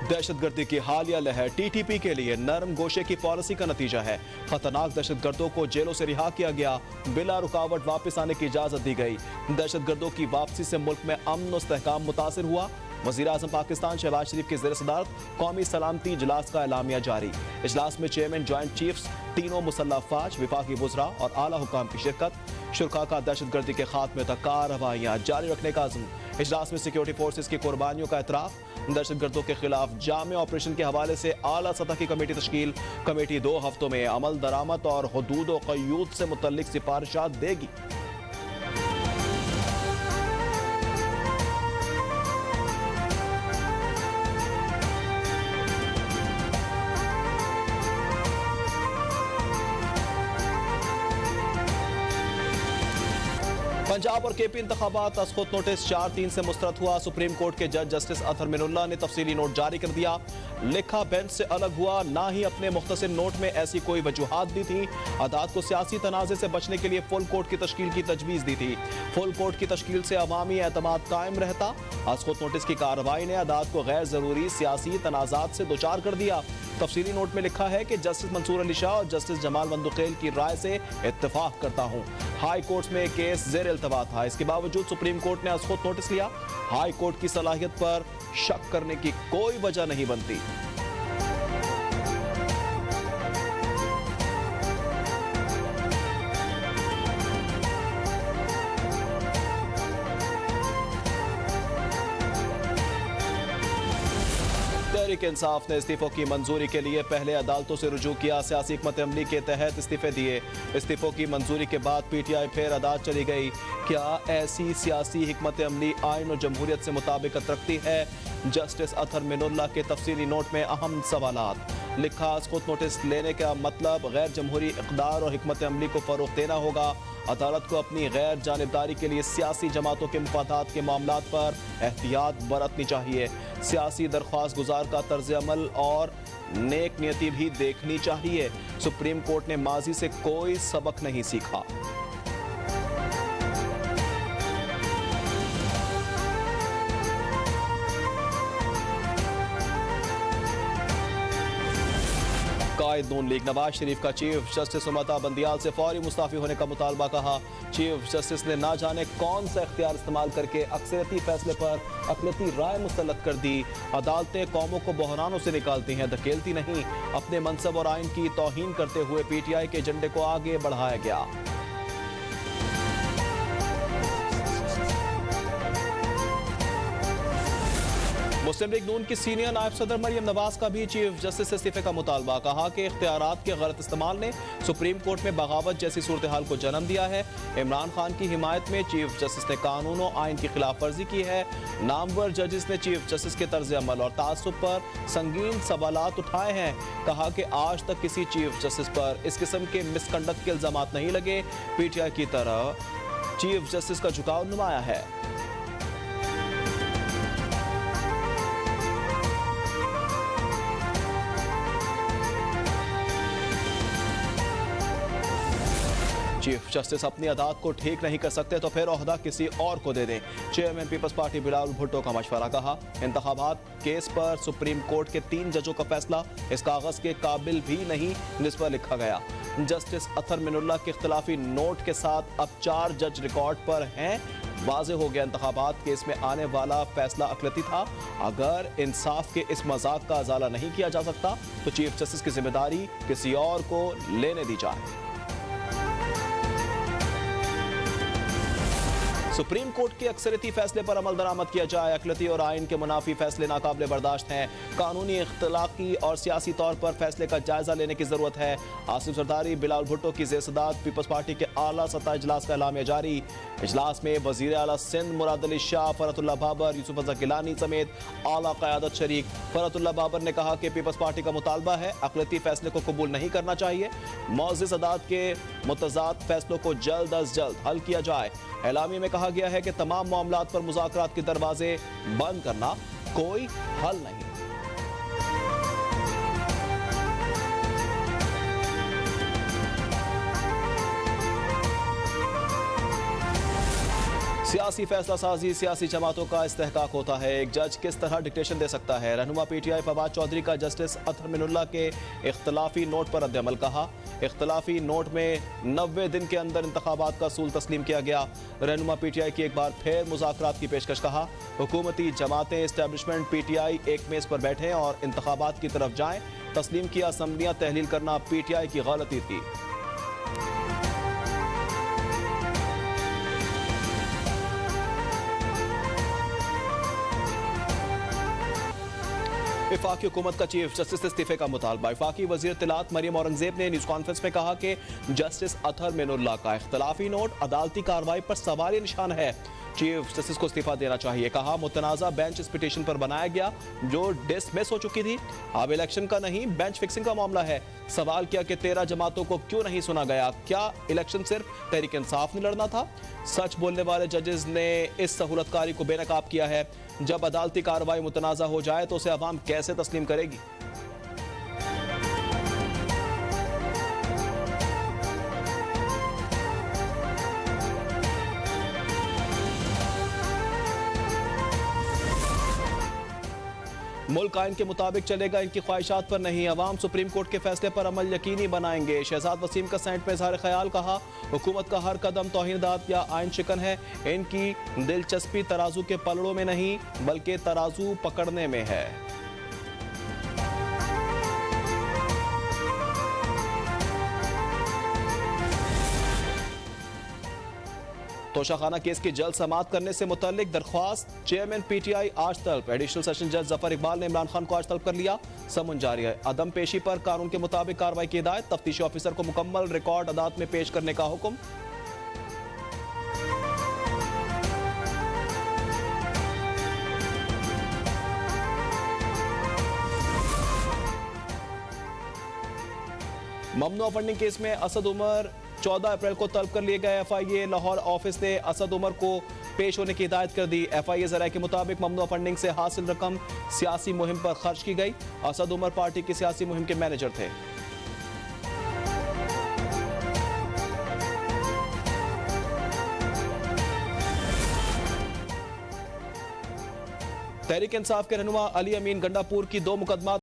दहशतगर्दी की हालिया लहर टीटीपी के लिए नरम गोशे की पॉलिसी का नतीजा है। खतरनाक दहशतगर्दों को जेलों से रिहा किया गया, बिला रुकावट वापस आने की इजाजत दी गई। दहशतगर्दों की वापसी से मुल्क में अमन और इस्तेहकाम मुतासिर हुआ। वज़ीर-ए-आज़म पाकिस्तान शहबाज शरीफ की ज़ेर-ए-सदारत कौमी सलामती इजलास का एलामिया जारी। इजलास में चेयरमैन, जॉइंट चीफ्स, तीनों मुसल्लह अफवाज, विफाकी वुज़रा और आला हुकाम की शिरकत। शुरका का दहशतगर्दी के खात्मे तक कार्रवाइयाँ जारी रखने का अज़्म। इजलास में सिक्योरिटी फोर्सेस की कुर्बानियों का एतराफ़। दहशतगर्दों के खिलाफ जामे ऑपरेशन के हवाले से आला सतह की कमेटी तश्कील। कमेटी 2 हफ्तों में अमल दरामद और हुदूद व क़यूद से मुतल्लिक सिफारिशात देगी। पंजाब और केपी इंतखाबात तस्खुत नोटिस 4-3 से मुस्तरद हुआ। सुप्रीम कोर्ट के जज जस्टिस अतहर मिनुल्लाह ने तफसीली नोट जारी कर दिया। लिखा बेंच से अलग हुआ, ना ही अपने मुख्तसर नोट में ऐसी कोई वजूहात दी थी। अदालत को सियासी तनाज़े से बचने के लिए फुल कोर्ट की तश्कील की तजवीज़ दी थी। फुल कोर्ट की तश्कील से अवामी एतमाद कायम रहता। तस्खुत नोटिस की कार्रवाई ने अदालत को गैर ज़रूरी सियासी तनाज़ात से दोचार कर दिया। तफसीली नोट में लिखा है कि जस्टिस मंसूर अली शाह और जस्टिस जमाल बंदुखेल की राय से इत्तेफाक करता हूँ। हाई कोर्ट में केस ज़ेर इल्तवा था, इसके बावजूद सुप्रीम कोर्ट ने तस्खुत नोटिस लिया। हाई कोर्ट की सलाहियत पर शक करने की कोई वजह नहीं बनती। तहरीक इंसाफ ने इस्तीफों की मंजूरी के लिए पहले अदालतों से रुजू किया। सियासी हिकमत अमली के तहत इस्तीफे दिए। इस्तीफों की मंजूरी के बाद पीटीआई फिर अदालत चली गई। क्या ऐसी सियासी हिकमत अमली आइन और जमहूरियत से मुताबिकत रखती है? जस्टिस अतहर मिनुल्लाह के तफसीली नोट में अहम सवालात। लिखा, खुद नोटिस लेने का मतलब गैर जमहूरी इक़दार और हिकमत अमली को फ़रोग़ देना होगा। अदालत को अपनी गैर जानिबदारी के लिए सियासी जमातों के मुफादात के मामलात पर एहतियात बरतनी चाहिए। सियासी दरख्वास्त गुजार का तर्ज अमल और नेक नियति भी देखनी चाहिए। सुप्रीम कोर्ट ने माजी से कोई सबक नहीं सीखा। कायद नून लीग नवाज शरीफ का चीफ जस्टिस सुमता बंदियाल से फौरी मुस्ताफी होने का मुतालबा कहा। चीफ जस्टिस ने ना जाने कौन सा इख्तियार इस्तेमाल करके अक्सरियती फैसले पर अक़लियती राय मुस्तलद कर दी। अदालतें कौमों को बहरानों से निकालती हैं, धकेलती नहीं। अपने मनसब और आइन की तौहीन करते हुए पीटीआई के एजेंडे को आगे बढ़ाया गया। मुस्लिम लीग नून की सीनियर नायब सदर मरियम नवाज का भी चीफ जस्टिस से इस्तीफे का मुतालबा। कहा कि इख्तियारात के गलत इस्तेमाल ने सुप्रीम कोर्ट में बगावत जैसी सूरत हाल को जन्म दिया है। इमरान खान की हिमायत में चीफ जस्टिस ने कानून और आइन की खिलाफ वर्जी की है। नामवर जजेस ने चीफ जस्टिस के तर्ज अमल और तासुब पर संगीन सवालात उठाए हैं। कहा कि आज तक किसी चीफ जस्टिस पर इस किस्म के मिसकंडक्ट के इल्जामात नहीं लगे। पीटीआई की तरह चीफ जस्टिस का झुकाव नुमाया है। चीफ जस्टिस अपनी अदालत को ठीक नहीं कर सकते तो फिर ओहदा किसी और को दे दें। Chairman Peoples Party Bilawal Bhutto का मशवरा। कहा, इंतखाबात केस पर सुप्रीम कोर्ट के 3 जजों का फैसला इस कागज के काबिल भी नहीं जिस पर लिखा गया। जस्टिस अतहर मिनुल्लाह के इख्तिलाफी नोट के साथ अब 4 जज रिकॉर्ड पर हैं। वाज़े हो गया, इंतखाबात केस में आने वाला फैसला अक़लियती था। अगर इंसाफ के इस मजाक का अजाला नहीं किया जा सकता तो चीफ जस्टिस की जिम्मेदारी किसी और को लेने दी जाए। सुप्रीम कोर्ट के अक्सरियती फैसले पर अमल दरामद किया जाए। अक़लियती और आइन के मुनाफी फैसले नाकाबिले बर्दाश्त हैं। कानूनी, इख्तिलाकी और सियासी तौर पर फैसले का जायजा लेने की जरूरत है। आसिफ जरदारी, बिलावल भुट्टो की ज़ेर-ए-सदारत पीपल्स पार्टी के आला सतह इजलास का एलामिया जारी। इजलास में वज़ीर आला सिंध मुराद अली शाह, फरहतुल्लाह बाबर, यूसुफ रज़ा गिलानी समेत आला क़यादत शरीक। फरहतुल्लाह बाबर ने कहा कि पीपल्स पार्टी का मुतालबा है अक़लियती फैसले को कबूल नहीं करना चाहिए। मौज़िज़ अदालत के मुतज़ाद फैसलों को जल्द अज जल्द हल किया जाए। एलामी में कहा गया है कि तमाम मामलात पर मुज़ाकरात के दरवाजे बंद करना कोई हल नहीं। सियासी फैसला साजी सियासी जमातों का इस्तेहकाक होता है। एक जज किस तरह डिक्टेशन दे सकता है? रहनुमा पीटीआई फवाद चौधरी का जस्टिस अतहर मिनुल्लाह के इख्तलाफी नोट पर रद्द-ए-अमल। कहा, इख्तलाफी नोट में 90 दिन के अंदर इंतखाबात का असूल तस्लीम किया गया। रहनुमा पीटीआई की एक बार फिर मुज़ाकरात की पेशकश। कहा, हुकूमती जमातें इस्टेब्लिशमेंट पीटीआई एक मेज़ पर बैठें और इंतखाबात की तरफ जाएं। तस्लीम किया असम्बलियाँ तहलील करना पीटीआई की गलती थी। वफाकी हुकूमत का चीफ जस्टिस इस्तीफे का मुतालबा। वफाकी वजीर इत्तलात मरियम औरंगजेब ने न्यूज़ कॉन्फ्रेंस में कहा कि जस्टिस अतहर मिनुल्लाह का इख्तलाफी नोट अदालती कार्रवाई पर सवालिया निशान है। चीफ जस्टिस को इस्तीफा देना चाहिए। कहा, मुतनाज़ा बेंच इस पिटीशन पर बनाया गया जो डिसमिस हो चुकी थी। अब इलेक्शन का नहीं, बेंच फिक्सिंग का मामला है। सवाल किया कि 13 जमातों को क्यों नहीं सुना गया? क्या इलेक्शन सिर्फ तहरीक इंसाफ ने लड़ना था? सच बोलने वाले जजेस ने इस सहूलतकारी को बेनकाब किया है। जब अदालती कार्रवाई मुतनाज़ा हो जाए तो उसे अवाम कैसे तस्लीम करेगी? मुल्क आइन के मुताबिक चलेगा, इनकी ख्वाहिशात पर नहीं। अवाम सुप्रीम कोर्ट के फैसले पर अमल यकीनी बनाएंगे। शहजाद वसीम का सेनेट में इजहार ख्याल। कहा, हुकूमत का हर कदम तौहीनदात या आइन शिकन है। इनकी दिलचस्पी तराजू के पलड़ों में नहीं बल्कि तराजू पकड़ने में है। तोशाखाना केस की जल्द समाअत करने से मुतल्लिक दरख्वास्त। चेयरमैन पीटीआई आज तलब। एडिशनल सेशन जज जफर इकबाल ने इमरान खान को आज तलब कर लिया। समन जारी है। अदम पेशी पर कानून के मुताबिक कार्रवाई की हिदायत। तफ्तीशी ऑफिसर को मुकम्मल रिकॉर्ड अदालत में पेश करने का हुक्म। ममनुआ फंडिंग केस में असद उमर 14 अप्रैल को तलब कर लिए गए। एफआईए लाहौर ऑफिस ने असद उमर को पेश होने की हिदायत कर दी। एफआईए ज़राए के मुताबिक ममनुआ फंडिंग से हासिल रकम सियासी मुहिम पर खर्च की गई। असद उमर पार्टी की सियासी मुहिम के मैनेजर थे। तहरीक इंसाफ के रहनुमा अली अमीन गंडापुर की 2 मुकदमा